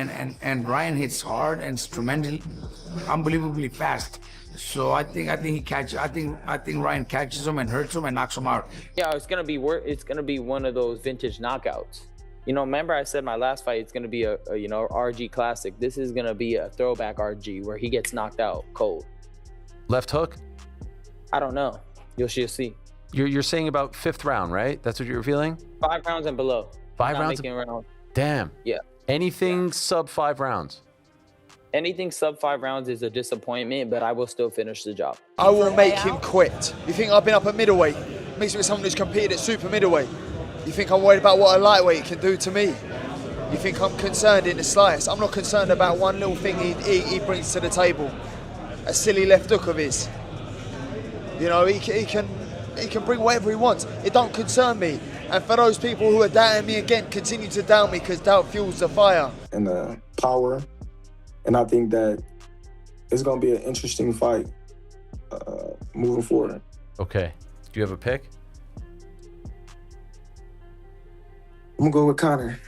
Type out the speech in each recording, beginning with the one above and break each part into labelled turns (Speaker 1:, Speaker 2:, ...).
Speaker 1: and Ryan hits hard and tremendously, unbelievably fast. So I think he catches. I think Ryan catches him and hurts him and knocks him out.
Speaker 2: Yeah, it's gonna be one of those vintage knockouts. You know, remember I said my last fight, it's gonna be a RG classic. This is gonna be a throwback RG where he gets knocked out cold.
Speaker 3: Left hook?
Speaker 2: I don't know. You'll see.
Speaker 3: You're saying about 5th round, right? That's what you're feeling?
Speaker 2: 5 rounds and below.
Speaker 3: 5 rounds? Damn.
Speaker 2: Yeah.
Speaker 3: Anything sub 5 rounds?
Speaker 2: Anything sub 5 rounds is a disappointment, but I will still finish the job.
Speaker 4: I will make him quit. You think I've been up at middleweight? Mixed with someone who's competed at super middleweight. You think I'm worried about what a lightweight can do to me? You think I'm concerned in the slightest? I'm not concerned about one little thing he brings to the table. A silly left hook of his. You know, he can bring whatever he wants. It don't concern me. And for those people who are doubting me again, continue to doubt me because doubt fuels the fire.
Speaker 5: And the power. And I think that it's going to be an interesting fight moving forward.
Speaker 3: Okay. Do you have a pick?
Speaker 5: I'm going to go with Conor.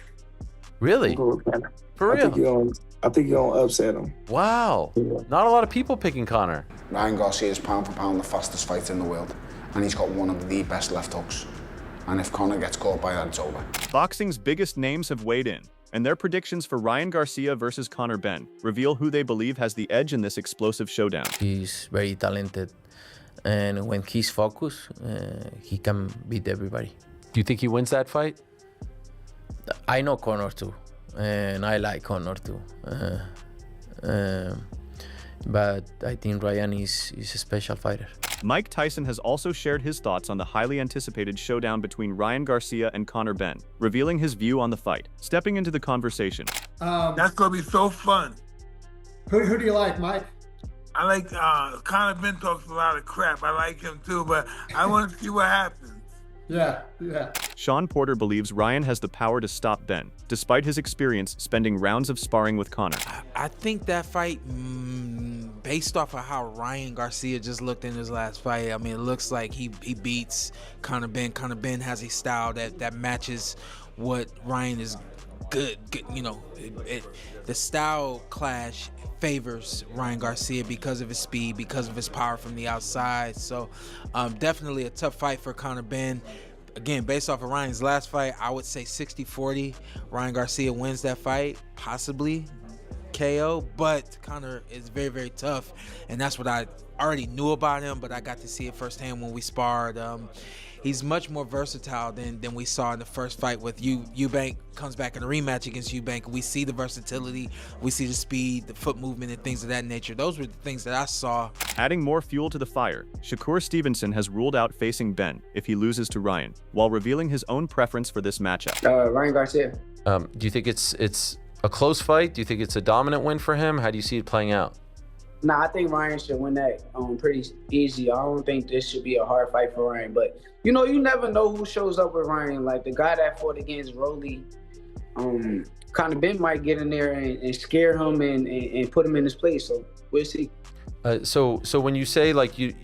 Speaker 3: Really?
Speaker 5: I'm going to go with Conor.
Speaker 3: For real?
Speaker 5: I think you're going to upset him.
Speaker 3: Wow.
Speaker 5: Yeah.
Speaker 3: Not a lot of people picking Conor.
Speaker 6: Ryan Garcia is pound for pound the fastest fighter in the world. And he's got one of the best left hooks. And if Conor gets caught by that, it's over.
Speaker 7: Boxing's biggest names have weighed in, and their predictions for Ryan Garcia versus Conor Benn reveal who they believe has the edge in this explosive showdown.
Speaker 8: He's very talented, and when he's focused, he can beat everybody.
Speaker 3: Do you think he wins that fight?
Speaker 8: I know Conor too, and I like Conor too. But I think Ryan is a special fighter.
Speaker 7: Mike Tyson has also shared his thoughts on the highly anticipated showdown between Ryan Garcia and Conor Benn, revealing his view on the fight. Stepping into the conversation.
Speaker 9: That's going to be so fun.
Speaker 10: Who do you like, Mike?
Speaker 9: I like Conor Benn talks a lot of crap. I like him too, but I want to see what happens.
Speaker 10: Yeah.
Speaker 7: Shawn Porter believes Ryan has the power to stop Benn, despite his experience spending rounds of sparring with Conor.
Speaker 11: I think that fight, based off of how Ryan Garcia just looked in his last fight, I mean, it looks like he beats Conor Benn. Conor Benn has a style that matches what Ryan is good. You know, the style clash favors Ryan Garcia because of his speed, because of his power from the outside. So definitely a tough fight for Conor Benn. Again, based off of Ryan's last fight, I would say 60-40. Ryan Garcia wins that fight, possibly KO, but Conor is very, very tough, and that's what I already knew about him, but I got to see it firsthand when we sparred. He's much more versatile than we saw in the first fight with Eubank. Comes back in a rematch against Eubank. We see the versatility, we see the speed, the foot movement, and things of that nature. Those were the things that I saw.
Speaker 7: Adding more fuel to the fire, Shakur Stevenson has ruled out facing Benn if he loses to Ryan, while revealing his own preference for this matchup.
Speaker 2: Ryan Garcia.
Speaker 3: Do you think it's a close fight? Do you think it's a dominant win for him? How do you see it playing out?
Speaker 2: Nah, I think Ryan should win that pretty easy. I don't think this should be a hard fight for Ryan, but you know, you never know who shows up with Ryan. Like the guy that fought against Rolly, Conor Benn might get in there and scare him and put him in his place. So we'll see.
Speaker 3: So when you say like you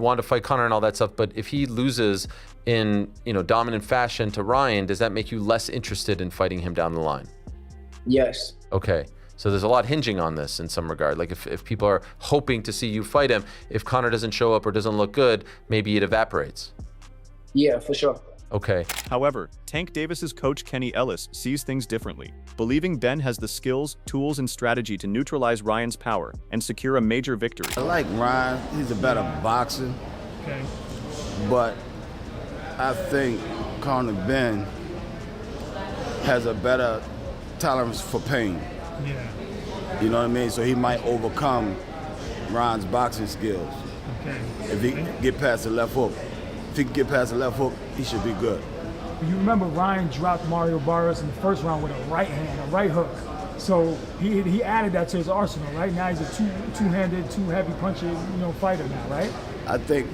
Speaker 3: want to fight Conor and all that stuff, but if he loses in dominant fashion to Ryan, does that make you less interested in fighting him down the line?
Speaker 2: Yes.
Speaker 3: Okay. So there's a lot hinging on this in some regard. Like if people are hoping to see you fight him, if Conor doesn't show up or doesn't look good, maybe it evaporates.
Speaker 2: Yeah, for sure.
Speaker 3: Okay.
Speaker 7: However, Tank Davis's coach Kenny Ellis sees things differently, believing Benn has the skills, tools, and strategy to neutralize Ryan's power and secure a major victory.
Speaker 12: I like Ryan. He's a better boxer.
Speaker 10: Okay.
Speaker 12: But I think Conor Benn has a better tolerance for pain.
Speaker 10: Yeah.
Speaker 12: You know what I mean? So he might overcome Ryan's boxing skills.
Speaker 10: Okay.
Speaker 12: If he can get past the left hook. If he can get past the left hook, he should be good.
Speaker 10: You remember Ryan dropped Mario Barrios in the first round with a right hand, a right hook. So he added that to his arsenal, right? Now he's a two-handed, two-heavy puncher, fighter now, right?
Speaker 12: I think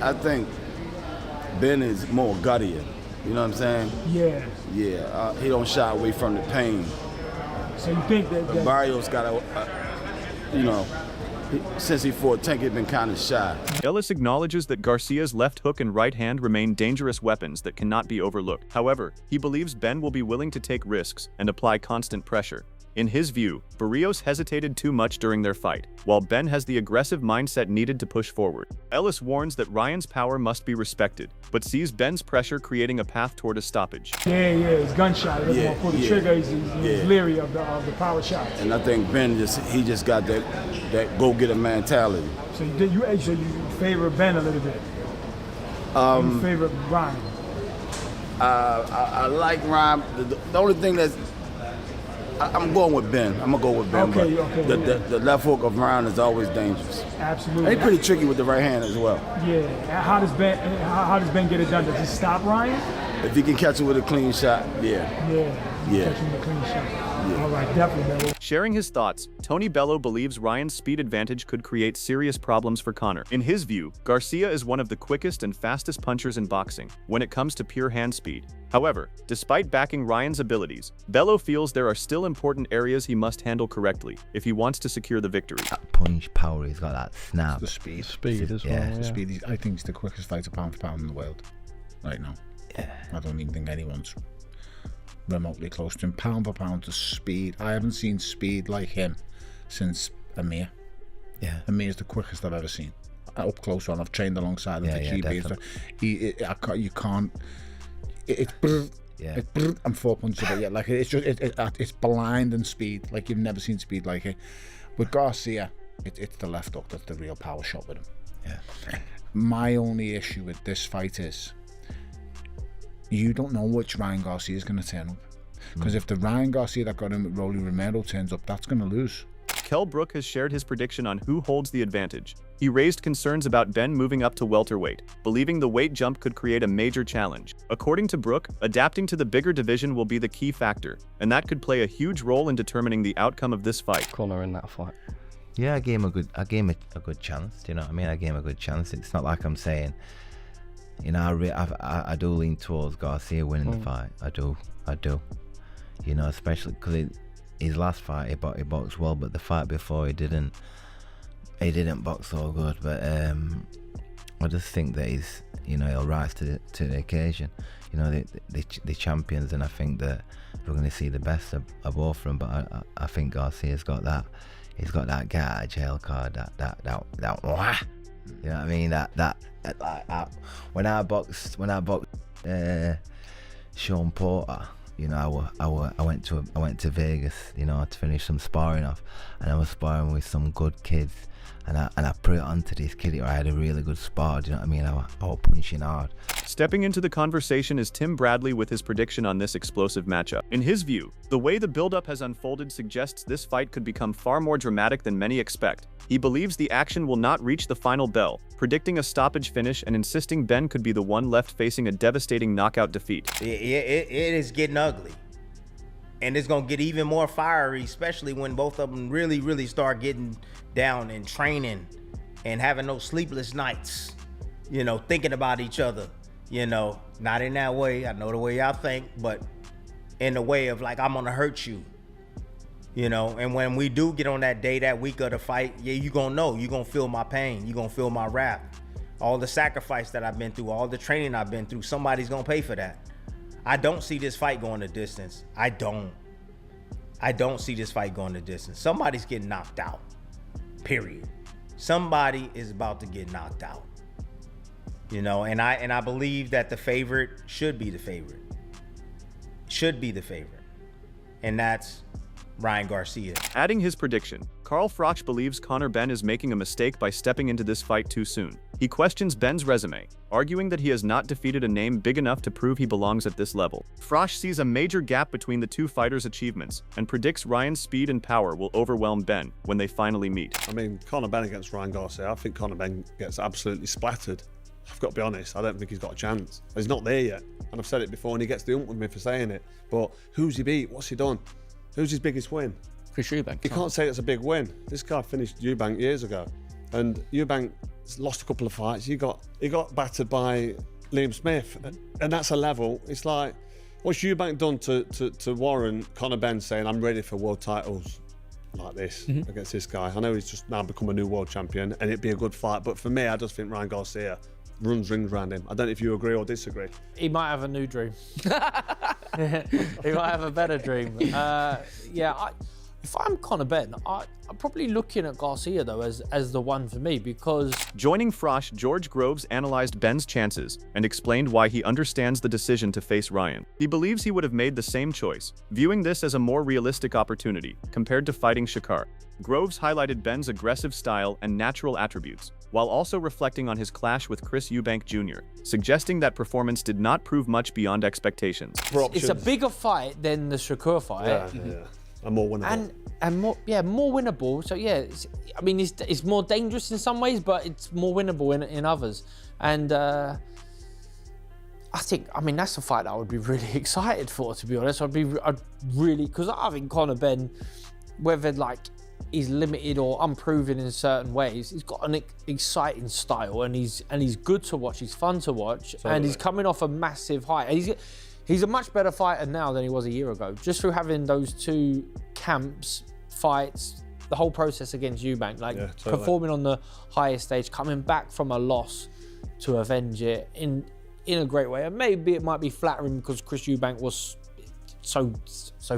Speaker 12: Ben is more guttier. You know what I'm saying?
Speaker 10: Yeah.
Speaker 12: Yeah. He don't shy away from the pain.
Speaker 10: So you think that
Speaker 12: Barrios got since he fought Tank, he's been kind of shy.
Speaker 7: Ellis acknowledges that Garcia's left hook and right hand remain dangerous weapons that cannot be overlooked. However, he believes Benn will be willing to take risks and apply constant pressure. In his view, Barrios hesitated too much during their fight, while Ben has the aggressive mindset needed to push forward. Ellis warns that Ryan's power must be respected, but sees Ben's pressure creating a path toward a stoppage.
Speaker 10: Yeah, it's gunshot. He doesn't want to pull the trigger. He's leery of the power shots.
Speaker 12: And I think Ben just got that go-getter mentality.
Speaker 10: So you favor Ben a little bit. You favor Ryan.
Speaker 12: I like Ryan. The only thing that's I'm going with Ben. I'm gonna go with Ben.
Speaker 10: Okay,
Speaker 12: the left hook of Ryan is always dangerous.
Speaker 10: Absolutely.
Speaker 12: And he's pretty tricky with the right hand as well.
Speaker 10: Yeah. How does Ben get it done? Does he stop Ryan?
Speaker 12: If he can catch it with a clean shot, yeah.
Speaker 10: Catch him with a clean shot. Yeah. All right, definitely, Bellew.
Speaker 7: Sharing his thoughts, Tony Bellew believes Ryan's speed advantage could create serious problems for Conor. In his view, Garcia is one of the quickest and fastest punchers in boxing when it comes to pure hand speed. However, despite backing Ryan's abilities, Bellew feels there are still important areas he must handle correctly if he wants to secure the victory.
Speaker 8: That punch power, he's got that snap.
Speaker 13: The speed.
Speaker 14: Speed as well.
Speaker 13: The speed. I think he's the quickest fighter pound for pound in the world right now.
Speaker 8: Yeah.
Speaker 13: I don't even think anyone's remotely close to him. Pound for pound to speed. I haven't seen speed like him since Amir.
Speaker 8: Yeah.
Speaker 13: Amir's the quickest I've ever seen. Up close one. I've trained alongside him for GB. You can't. It's and 4 punches, but like it's blind and speed. Like you've never seen speed like it. With Garcia, it's the left hook that's the real power shot with him.
Speaker 8: Yeah.
Speaker 13: My only issue with this fight is you don't know which Ryan Garcia is going to turn up. Because if the Ryan Garcia that got him with Rolly Romero turns up, that's going to lose.
Speaker 7: Kell Brook has shared his prediction on who holds the advantage. He raised concerns about Ben moving up to welterweight, believing the weight jump could create a major challenge. According to Brook, adapting to the bigger division will be the key factor, and that could play a huge role in determining the outcome of this fight.
Speaker 14: Conor in that fight.
Speaker 8: Yeah, I gave him a good chance. Do you know what I mean? I gave him a good chance. It's not like I'm saying, you know, I do lean towards Garcia winning the fight. I do. You know, especially because his last fight he boxed well, but the fight before he didn't box so good. But I just think that he'll rise to the occasion. You know, the champions, and I think that we're going to see the best of both of them. But I think Garcia's got that. He's got that get out of jail card. That wah. You know what I mean? That when I boxed Shawn Porter, you know, I went to Vegas, you know, to finish some sparring off, and I was sparring with some good kids, and I put it onto this kid. I had a really good spar. Do you know what I mean? I was punching hard.
Speaker 7: Stepping into the conversation is Tim Bradley with his prediction on this explosive matchup. In his view, the way the build-up has unfolded suggests this fight could become far more dramatic than many expect. He believes the action will not reach the final bell, predicting a stoppage finish and insisting Ben could be the one left facing a devastating knockout defeat.
Speaker 8: It is getting ugly. And it's going to get even more fiery, especially when both of them really, really start getting down and training and having those sleepless nights, you know, thinking about each other, you know, not in that way. I know the way y'all think, but in the way of like, I'm going to hurt you, you know. And when we do get on that day, that week of the fight, yeah, you're going to know. You're going to feel my pain. You're going to feel my wrath. All the sacrifice that I've been through, all the training I've been through, somebody's going to pay for that. I don't see this fight going the distance. I don't see this fight going the distance. Somebody's getting knocked out, period. Somebody is about to get knocked out, you know, and I believe that the favorite should be the favorite. And that's Ryan Garcia.
Speaker 7: Adding his prediction, Carl Froch believes Conor Benn is making a mistake by stepping into this fight too soon. He questions Ben's resume, arguing that he has not defeated a name big enough to prove he belongs at this level. Froch sees a major gap between the two fighters' achievements and predicts Ryan's speed and power will overwhelm Ben when they finally meet.
Speaker 15: I mean, Conor Benn against Ryan Garcia, I think Conor Benn gets absolutely splattered. I've got to be honest, I don't think he's got a chance. He's not there yet, and I've said it before, and he gets the ump with me for saying it. But who's he beat? What's he done? Who's his biggest win?
Speaker 14: Chris Eubank.
Speaker 15: You can't say it's a big win. This guy finished Eubank years ago, and Eubank lost a couple of fights. He got battered by Liam Smith, and that's a level. It's like, what's Eubank done to warrant Conor Benn saying, I'm ready for world titles like this against this guy? I know he's just now become a new world champion, and it'd be a good fight, but for me, I just think Ryan Garcia runs rings around him. I don't know if you agree or disagree.
Speaker 14: He might have a new dream. He might have a better dream. Yeah,
Speaker 16: If I'm Conor Benn, I'm probably looking at Garcia though as the one for me because...
Speaker 7: Joining Froch, George Groves analyzed Benn's chances and explained why he understands the decision to face Ryan. He believes he would have made the same choice, viewing this as a more realistic opportunity compared to fighting Shakur. Groves highlighted Benn's aggressive style and natural attributes, while also reflecting on his clash with Chris Eubank Jr., suggesting that performance did not prove much beyond expectations.
Speaker 16: It's a bigger fight than the Shakur fight.
Speaker 15: Yeah. And more winnable.
Speaker 16: And more winnable. So yeah, it's more dangerous in some ways, but it's more winnable in others. And I mean that's a fight that I would be really excited for, to be honest. I'd really, because I think Conor Benn, whether like he's limited or unproven in certain ways, he's got an exciting style, and he's good to watch. He's fun to watch, totally. And he's coming off a massive high. And he's a much better fighter now than he was a year ago, just through having those two camps, fights, the whole process against Eubank, performing on the highest stage, coming back from a loss to avenge it in a great way. And maybe it might be flattering because Chris Eubank was so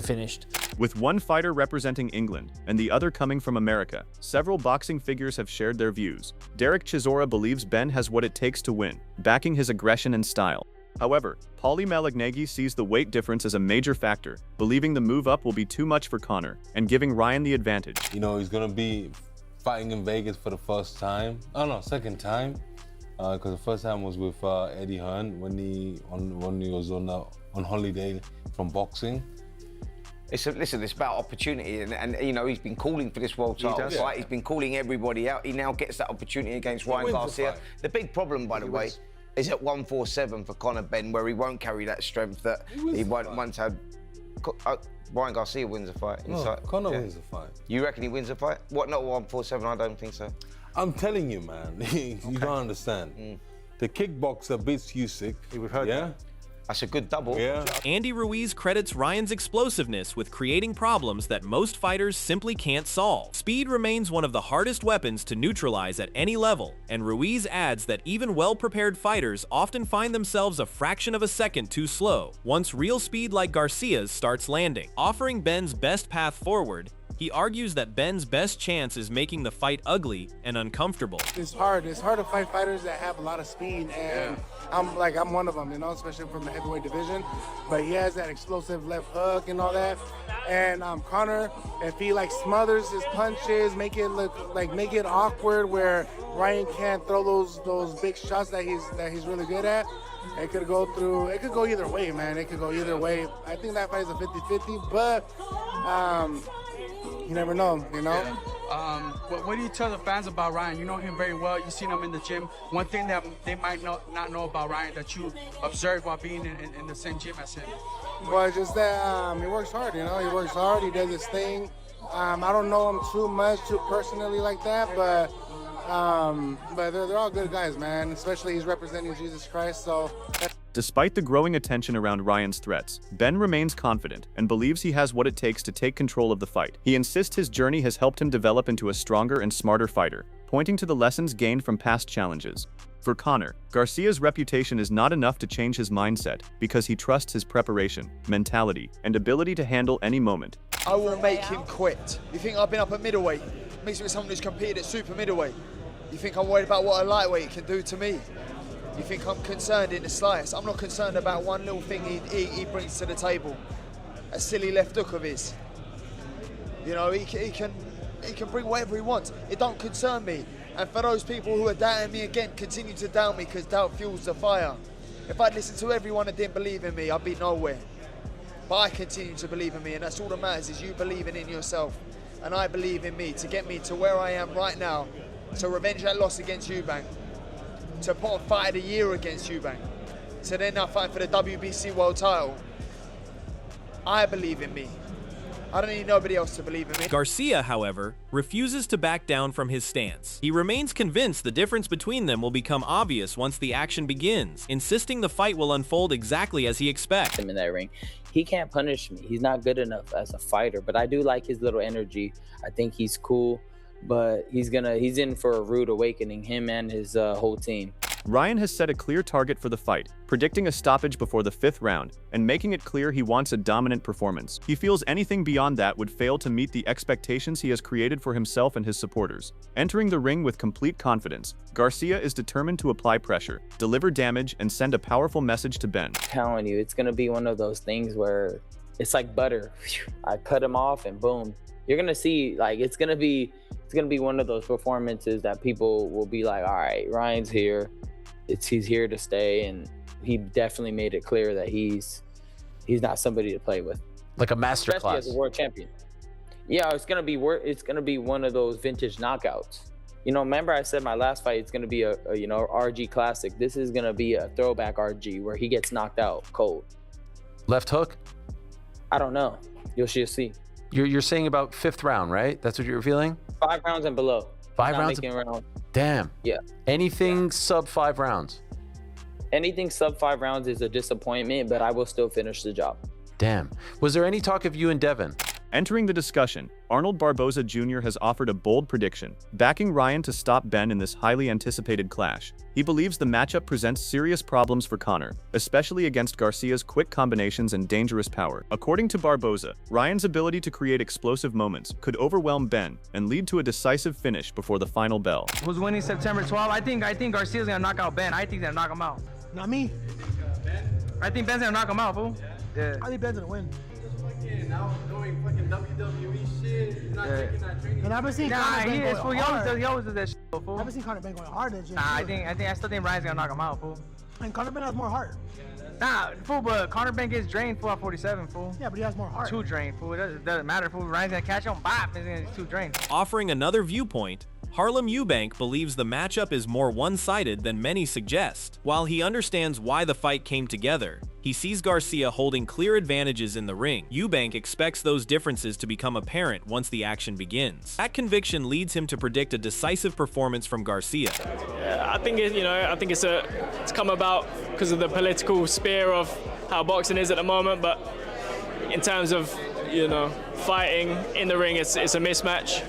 Speaker 16: finished.
Speaker 7: With one fighter representing England and the other coming from America, several boxing figures have shared their views. Derek Chisora believes Benn has what it takes to win, backing his aggression and style. However, Paulie Malignaggi sees the weight difference as a major factor, believing the move up will be too much for Conor and giving Ryan the advantage.
Speaker 17: You know, he's going to be fighting in Vegas for the first time. Oh no, second time. Because the first time was with Eddie Hearn when he was on holiday from boxing.
Speaker 18: Listen, it's about opportunity, and you know he's been calling for this world title fight. He's been calling everybody out. He now gets that opportunity against Ryan Garcia. The big problem, by the way, is at 147 for Conor Benn, where he won't carry that strength that he once had. Ryan Garcia wins the fight.
Speaker 17: No, Conor wins the fight.
Speaker 18: You reckon he wins the fight? What? Not 147? I don't think so.
Speaker 17: I'm telling you, man. You don't understand. The kickboxer beats Usyk.
Speaker 18: We've heard that. That's a good double.
Speaker 17: Yeah.
Speaker 19: Andy Ruiz credits Ryan's explosiveness with creating problems that most fighters simply can't solve. Speed remains one of the hardest weapons to neutralize at any level, and Ruiz adds that even well-prepared fighters often find themselves a fraction of a second too slow once real speed like Garcia's starts landing. Offering Benn's best path forward, he argues that Benn's best chance is making the fight ugly and uncomfortable.
Speaker 20: It's hard to fight fighters that have a lot of speed, and I'm one of them, you know, especially from the heavyweight division. But he has that explosive left hook and all that. And Conor, if he smothers his punches, make it awkward where Ryan can't throw those big shots that he's really good at. It could go either way, man. It could go either way. I think that fight is a 50-50, but you never know, you know?
Speaker 21: Yeah. What do you tell the fans about Ryan? You know him very well. You've seen him in the gym. One thing that they might not know about Ryan that you observed while being in the same gym as him?
Speaker 20: Well, it's just that he works hard, you know? He works hard. He does his thing. I don't know him too personally like that, but they're all good guys, man. Especially he's representing Jesus Christ, so...
Speaker 7: Despite the growing attention around Ryan's threats, Benn remains confident and believes he has what it takes to take control of the fight. He insists his journey has helped him develop into a stronger and smarter fighter, pointing to the lessons gained from past challenges. For Conor, Garcia's reputation is not enough to change his mindset because he trusts his preparation, mentality, and ability to handle any moment.
Speaker 4: I will make him quit. You think I've been up at middleweight? Mixed with someone who's competed at super middleweight. You think I'm worried about what a lightweight can do to me? You think I'm concerned in the slightest? I'm not concerned about one little thing he brings to the table. A silly left hook of his. You know, he can bring whatever he wants. It don't concern me. And for those people who are doubting me again, continue to doubt me because doubt fuels the fire. If I'd listened to everyone that didn't believe in me, I'd be nowhere. But I continue to believe in me, and that's all that matters, is you believing in yourself. And I believe in me to get me to where I am right now, to revenge that loss against Eubank, to put on fight of the year against Eubank, to then now fight for the WBC world title. I believe in me. I don't need nobody else to believe in me.
Speaker 19: Garcia, however, refuses to back down from his stance. He remains convinced the difference between them will become obvious once the action begins, insisting the fight will unfold exactly as he expects.
Speaker 22: In that ring, he can't punish me. He's not good enough as a fighter, but I do like his little energy. I think he's cool. But he's in for a rude awakening, him and his whole team.
Speaker 7: Ryan has set a clear target for the fight, predicting a stoppage before the 5th round, and making it clear he wants a dominant performance. He feels anything beyond that would fail to meet the expectations he has created for himself and his supporters. Entering the ring with complete confidence, Garcia is determined to apply pressure, deliver damage, and send a powerful message to Ben.
Speaker 22: I'm telling you, it's gonna be one of those things where it's like butter. I cut him off and boom. You're gonna see, like, it's gonna be one of those performances that people will be like, all right, Ryan's here. He's here to stay, and he definitely made it clear that he's not somebody to play with.
Speaker 3: Like a master
Speaker 22: Especially
Speaker 3: class.
Speaker 22: as a world champion. Yeah, it's gonna be one of those vintage knockouts. You know, remember I said my last fight, it's gonna be a RG classic. This is gonna be a throwback RG where he gets knocked out cold.
Speaker 3: Left hook?
Speaker 22: I don't know. You'll see.
Speaker 3: You're saying about 5th round, right? That's what you're feeling?
Speaker 22: 5 rounds and below.
Speaker 3: 5
Speaker 22: Not
Speaker 3: rounds?
Speaker 22: making round.
Speaker 3: Damn.
Speaker 22: Yeah.
Speaker 3: Anything sub 5 rounds?
Speaker 22: Anything sub 5 rounds is a disappointment, but I will still finish the job.
Speaker 3: Damn. Was there any talk of you and Devin?
Speaker 7: Entering the discussion, Arnold Barboza Jr. has offered a bold prediction, backing Ryan to stop Ben in this highly anticipated clash. He believes the matchup presents serious problems for Conor, especially against Garcia's quick combinations and dangerous power. According to Barboza, Ryan's ability to create explosive moments could overwhelm Ben and lead to a decisive finish before the final bell.
Speaker 21: Who's winning September 12th? I think Garcia's gonna knock out Ben. I think he's gonna knock him out.
Speaker 20: Not me.
Speaker 21: I think Ben's gonna knock him out, fool. Yeah.
Speaker 20: I think Ben's gonna win.
Speaker 1: Now doing fucking WWE shit. You're not taking that training.
Speaker 20: And I've been seeing
Speaker 21: Nah,
Speaker 20: Conor
Speaker 21: he
Speaker 20: Ben
Speaker 21: is,
Speaker 20: going
Speaker 21: fool.
Speaker 20: hard.
Speaker 21: He always does that shit, fool.
Speaker 20: I've been seeing Conor Ben going hard in the gym.
Speaker 21: Nah, I still think Ryan's gonna knock him out, fool.
Speaker 20: And Conor Ben has more heart.
Speaker 21: Nah, fool, but Conor Ben gets drained, fool, at 47, fool.
Speaker 20: Yeah, but he has more heart.
Speaker 21: Too drained, fool. It doesn't matter, fool. Ryan's gonna catch him, bop, he's too drained.
Speaker 19: Offering another viewpoint, Harlem Eubank believes the matchup is more one-sided than many suggest. While he understands why the fight came together, he sees Garcia holding clear advantages in the ring. Eubank expects those differences to become apparent once the action begins. That conviction leads him to predict a decisive performance from Garcia.
Speaker 5: Yeah, I think it's come about because of the political sphere of how boxing is at the moment, but in terms of fighting in the ring, it's a mismatch.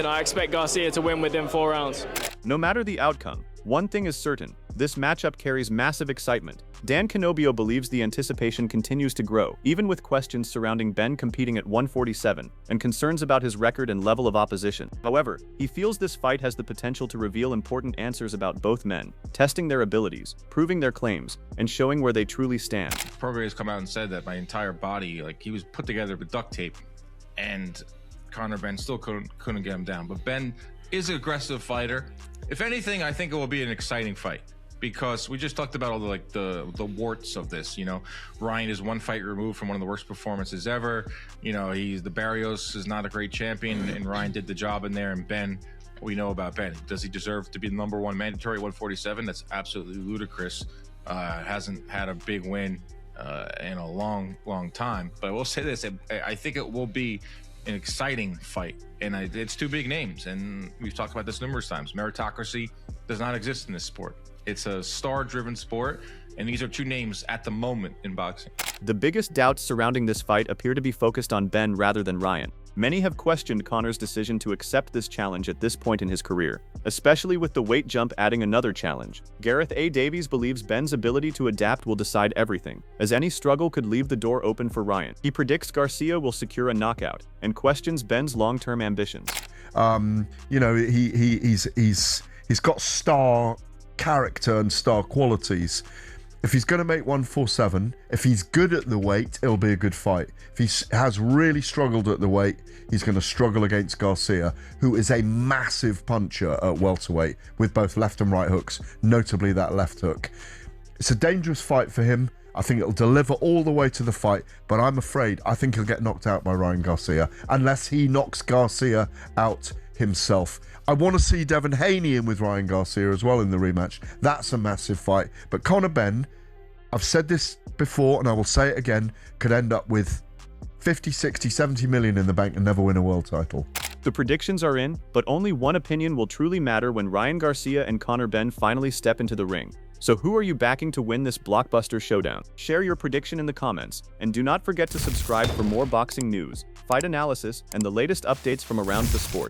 Speaker 5: I expect Garcia to win within 4 rounds.
Speaker 7: No matter the outcome, one thing is certain, this matchup carries massive excitement. Dan Canobio believes the anticipation continues to grow, even with questions surrounding Ben competing at 147 and concerns about his record and level of opposition. However, he feels this fight has the potential to reveal important answers about both men, testing their abilities, proving their claims, and showing where they truly stand.
Speaker 23: Prograis has come out and said that my entire body, like, he was put together with duct tape, and Conor Benn still couldn't get him down. But Ben is an aggressive fighter. If anything, I think it will be an exciting fight, because we just talked about all the warts of this. Ryan is 1 fight removed from one of the worst performances ever. The Barrios is not a great champion, and Ryan did the job in there. And Ben, we know about Ben. Does he deserve to be the #1 mandatory at 147? That's absolutely ludicrous. Hasn't had a big win in a long time. But I will say this: I think it will be an exciting fight, and it's 2 big names, and we've talked about this numerous times. Meritocracy does not exist in this sport. It's a star-driven sport, and these are 2 names at the moment in boxing.
Speaker 7: The biggest doubts surrounding this fight appear to be focused on Ben rather than Ryan. Many have questioned Conor's decision to accept this challenge at this point in his career, especially with the weight jump adding another challenge. Gareth A. Davies believes Ben's ability to adapt will decide everything, as any struggle could leave the door open for Ryan. He predicts Garcia will secure a knockout and questions Ben's long-term ambitions.
Speaker 24: He's got star character and star qualities. If he's going to make 147, if he's good at the weight, it'll be a good fight. If he has really struggled at the weight, he's going to struggle against Garcia, who is a massive puncher at welterweight with both left and right hooks, notably that left hook. It's a dangerous fight for him. I think it'll deliver all the way to the fight, but I think he'll get knocked out by Ryan Garcia, unless he knocks Garcia out himself. I want to see Devin Haney in with Ryan Garcia as well in the rematch. That's a massive fight. But Conor Benn, I've said this before and I will say it again, could end up with 50, 60, 70 million in the bank and never win a world title.
Speaker 7: The predictions are in, but only one opinion will truly matter when Ryan Garcia and Conor Benn finally step into the ring. So who are you backing to win this blockbuster showdown? Share your prediction in the comments, and do not forget to subscribe for more boxing news, fight analysis, and the latest updates from around the sport.